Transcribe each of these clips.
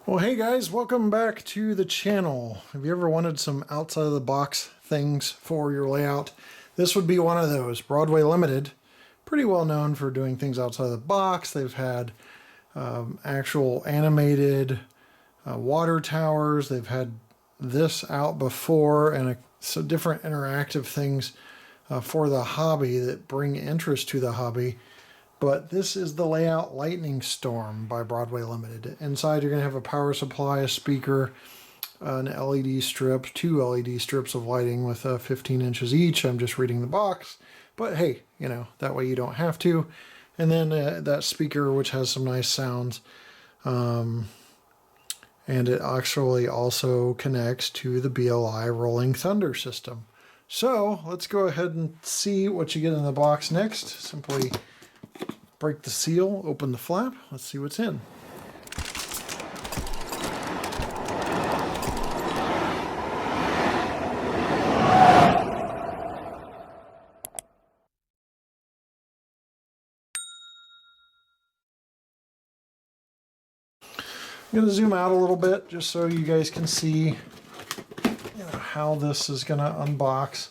Well, hey guys, welcome back to the channel. Have you ever wanted some outside of the box things for your layout? This would be one of those. Broadway Limited, pretty well known for doing things outside of the box. They've had actual animated water towers. They've had this out before, and some different interactive things for the hobby that bring interest to the hobby. But this is the layout Lightning Storm by Broadway Limited. Inside you're going to have a power supply, a speaker, an LED strip, two LED strips of lighting with 15 inches each. I'm just reading the box, but hey, you know, that way you don't have to. And then that speaker, which has some nice sounds. And it actually also connects to the BLI Rolling Thunder system. So let's go ahead and see what you get in the box next. Simply break the seal, open the flap, let's see what's in. I'm going to zoom out a little bit just so you guys can see how this is going to unbox.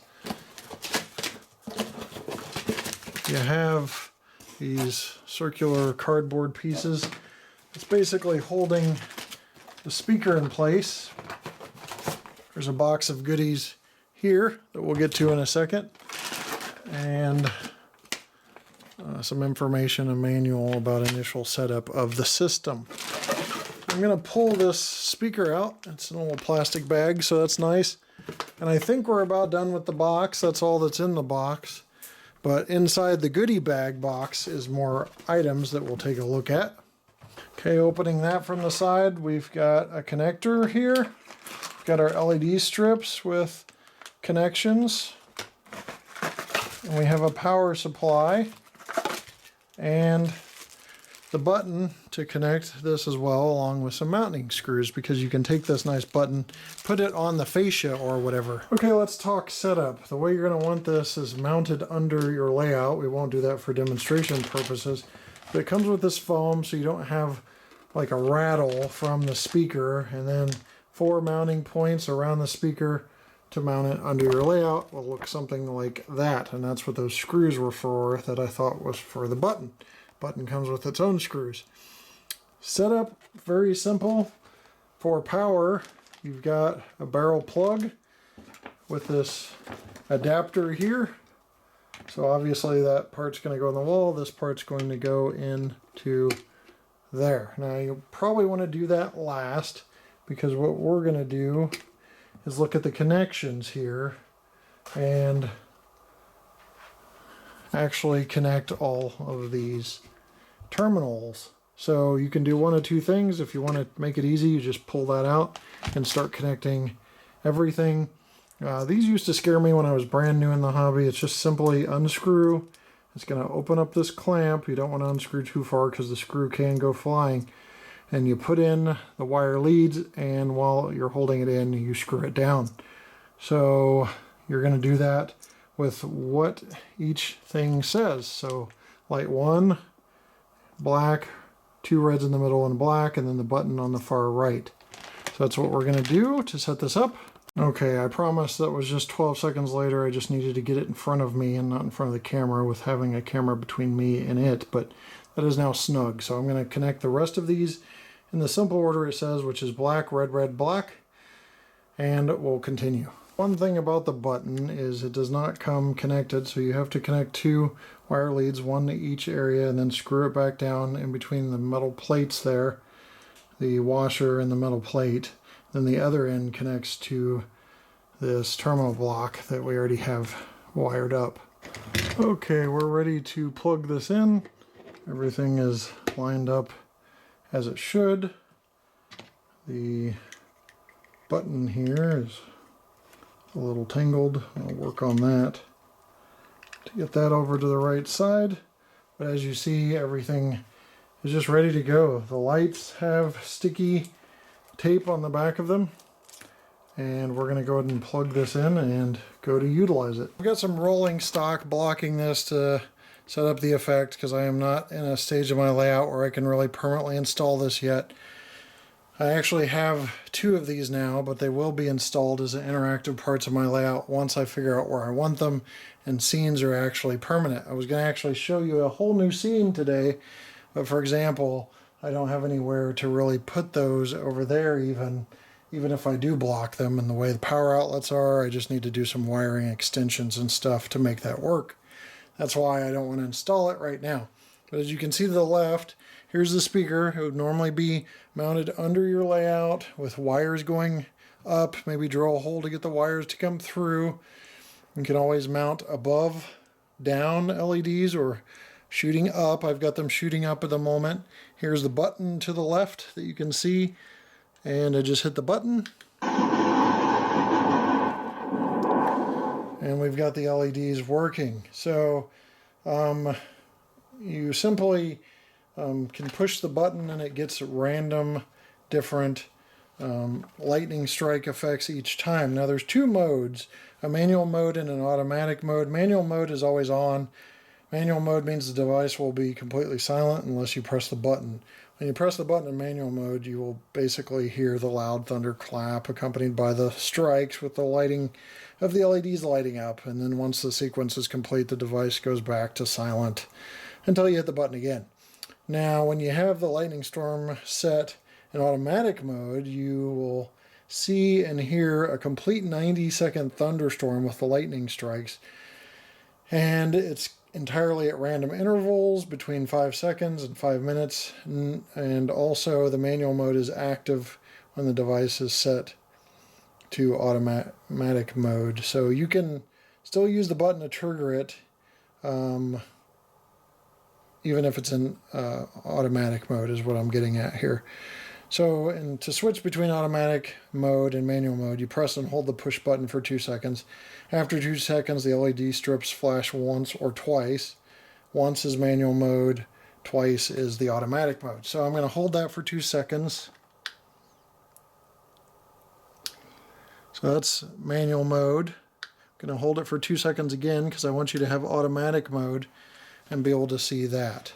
You have these circular cardboard pieces. It's basically holding the speaker in place. There's a box of goodies here that we'll get to in a second, and some information, a manual about initial setup of the system. I'm going to pull this speaker out. It's in a little plastic bag, so that's nice. And I think we're about done with the box. That's all that's in the box. But inside the goodie bag box is more items that we'll take a look at. Okay, opening that from the side, we've got a connector here. We've got our LED strips with connections. And we have a power supply and the button to connect this as well, along with some mounting screws, because you can take this nice button, put it on the fascia or whatever. Okay, let's talk setup. The way you're going to want this is mounted under your layout. We won't do that for demonstration purposes, but it comes with this foam so you don't have like a rattle from the speaker, and then 4 mounting points around the speaker to mount it under your layout will look something like that, and that's what those screws were for that I thought was for the button. Button comes with its own screws. Setup, very simple. For power, you've got a barrel plug with this adapter here. So obviously that part's going to go on the wall. This part's going to go into there. Now you'll probably want to do that last, because what we're going to do is look at the connections here and actually connect all of these terminals. So you can do one of two things. If you want to make it easy, you just pull that out and start connecting everything. These used to scare me when I was brand new in the hobby. It's just simply unscrew. It's going to open up this clamp. You don't want to unscrew too far because the screw can go flying. And you put in the wire leads, and while you're holding it in, you screw it down. So you're going to do that with what each thing says. So light 1, black, 2 reds in the middle and black, and then the button on the far right. So that's what we're going to do to set this up. Okay, I promise that was just 12 seconds later. I just needed to get it in front of me and not in front of the camera, with having a camera between me and it, but that is now snug. So I'm going to connect the rest of these in the simple order it says, which is black, red, red, black, and we'll continue. One thing about the button is it does not come connected, so you have to connect 2 wire leads, 1 to each area, and then screw it back down in between the metal plates there, the washer and the metal plate. Then the other end connects to this terminal block that we already have wired up. Okay, we're ready to plug this in. Everything is lined up as it should. The button here is a little tangled. I'll work on that to get that over to the right side. But as you see, everything is just ready to go. The lights have sticky tape on the back of them, and we're going to go ahead and plug this in and go to utilize it. I've got some rolling stock blocking this to set up the effect, because I am not in a stage of my layout where I can really permanently install this yet. I actually have 2 of these now, but they will be installed as interactive parts of my layout once I figure out where I want them, and scenes are actually permanent. I was going to actually show you a whole new scene today, but for example, I don't have anywhere to really put those over there even if I do block them, and the way the power outlets are, I just need to do some wiring extensions and stuff to make that work. That's why I don't want to install it right now. But as you can see to the left, here's the speaker. It would normally be mounted under your layout with wires going up. Maybe drill a hole to get the wires to come through. You can always mount above, down LEDs or shooting up. I've got them shooting up at the moment. Here's the button to the left that you can see. And I just hit the button. And we've got the LEDs working. So you simply can push the button and it gets random different lightning strike effects each time. Now there's 2 modes, a manual mode and an automatic mode. Manual mode is always on. Manual mode means the device will be completely silent unless you press the button. When you press the button in manual mode, you will basically hear the loud thunderclap accompanied by the strikes with the lighting of the LEDs lighting up. And then once the sequence is complete, the device goes back to silent until you hit the button again. Now, when you have the lightning storm set in automatic mode, you will see and hear a complete 90-second thunderstorm with the lightning strikes. And it's entirely at random intervals between 5 seconds and 5 minutes. And also the manual mode is active when the device is set to automatic mode. So you can still use the button to trigger it, even if it's in automatic mode is what I'm getting at here. So and to switch between automatic mode and manual mode, you press and hold the push button for 2 seconds. After 2 seconds, the LED strips flash once or twice. Once is manual mode, twice is the automatic mode. So I'm going to hold that for 2 seconds. So that's manual mode. I'm going to hold it for 2 seconds again because I want you to have automatic mode and be able to see that.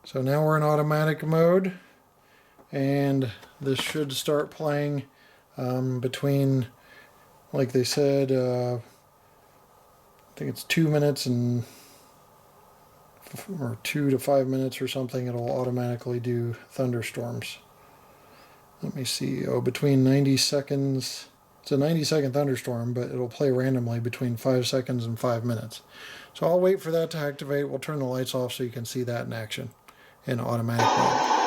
So now we're in automatic mode, and this should start playing between, like they said, I think it's 2 minutes or 2 to 5 minutes or something. It'll automatically do thunderstorms. Let me see. Oh, between 90 seconds. It's a 90-second thunderstorm, but it'll play randomly between 5 seconds and 5 minutes. So I'll wait for that to activate. We'll turn the lights off so you can see that in action in automatic mode.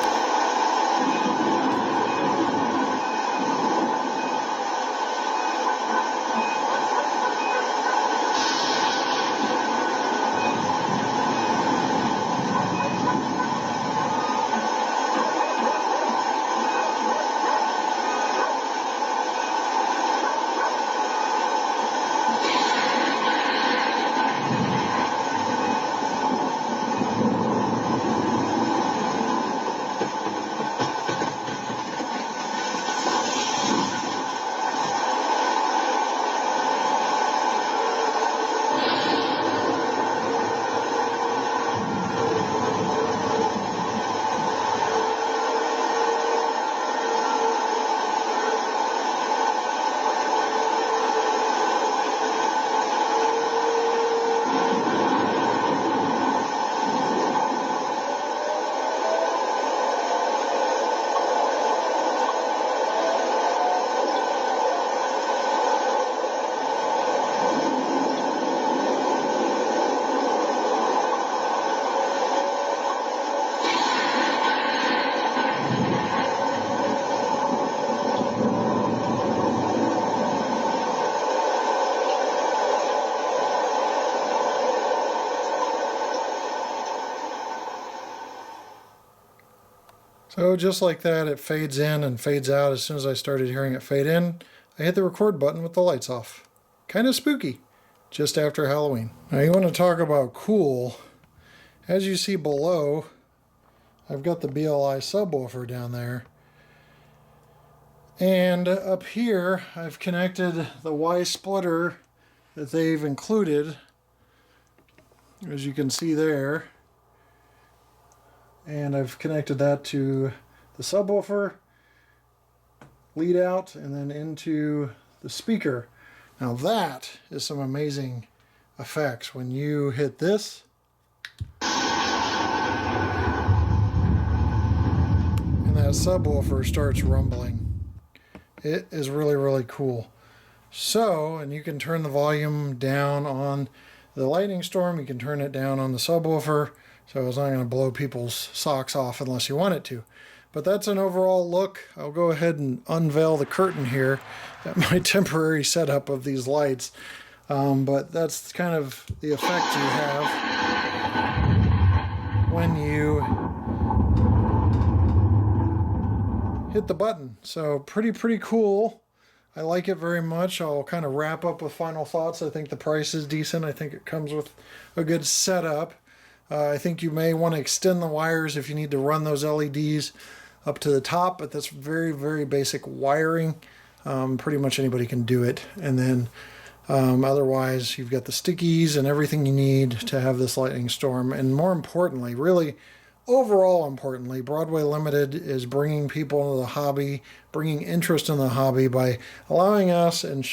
So just like that, it fades in and fades out. As soon as I started hearing it fade in, I hit the record button with the lights off. Kind of spooky, just after Halloween. Now you want to talk about cool. As you see below, I've got the BLI subwoofer down there. And up here, I've connected the Y splitter that they've included, as you can see there. And I've connected that to the subwoofer, lead out and then into the speaker. Now that is some amazing effects. When you hit this, and that subwoofer starts rumbling. It is really, really cool. So, and you can turn the volume down on the Lightning Storm, you can turn it down on the subwoofer, so it's not going to blow people's socks off unless you want it to. But that's an overall look. I'll go ahead and unveil the curtain here at my temporary setup of these lights. But that's kind of the effect you have when you hit the button. So pretty cool. I like it very much. I'll kind of wrap up with final thoughts. I think the price is decent. I think it comes with a good setup. I think you may want to extend the wires if you need to run those LEDs up to the top, but that's very basic wiring. Pretty much anybody can do it. And then otherwise you've got the stickies and everything you need to have this Lightning Storm. And more importantly, really overall importantly, Broadway Limited is bringing people into the hobby, bringing interest in the hobby by allowing us and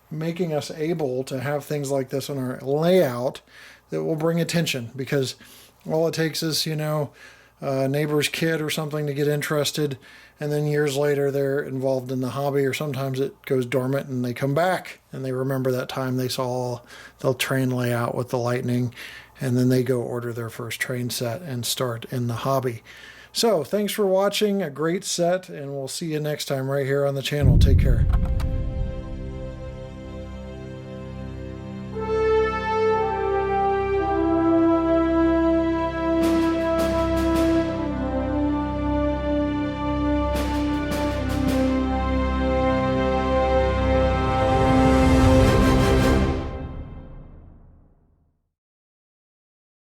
making us able to have things like this on our layout that will bring attention, because all it takes is, you know, a neighbor's kid or something to get interested, and then years later they're involved in the hobby, or sometimes it goes dormant and they come back and they remember that time they saw the train layout with the Lightning, and then they go order their first train set and start in the hobby. So thanks for watching, a great set, and we'll see you next time right here on the channel. Take care.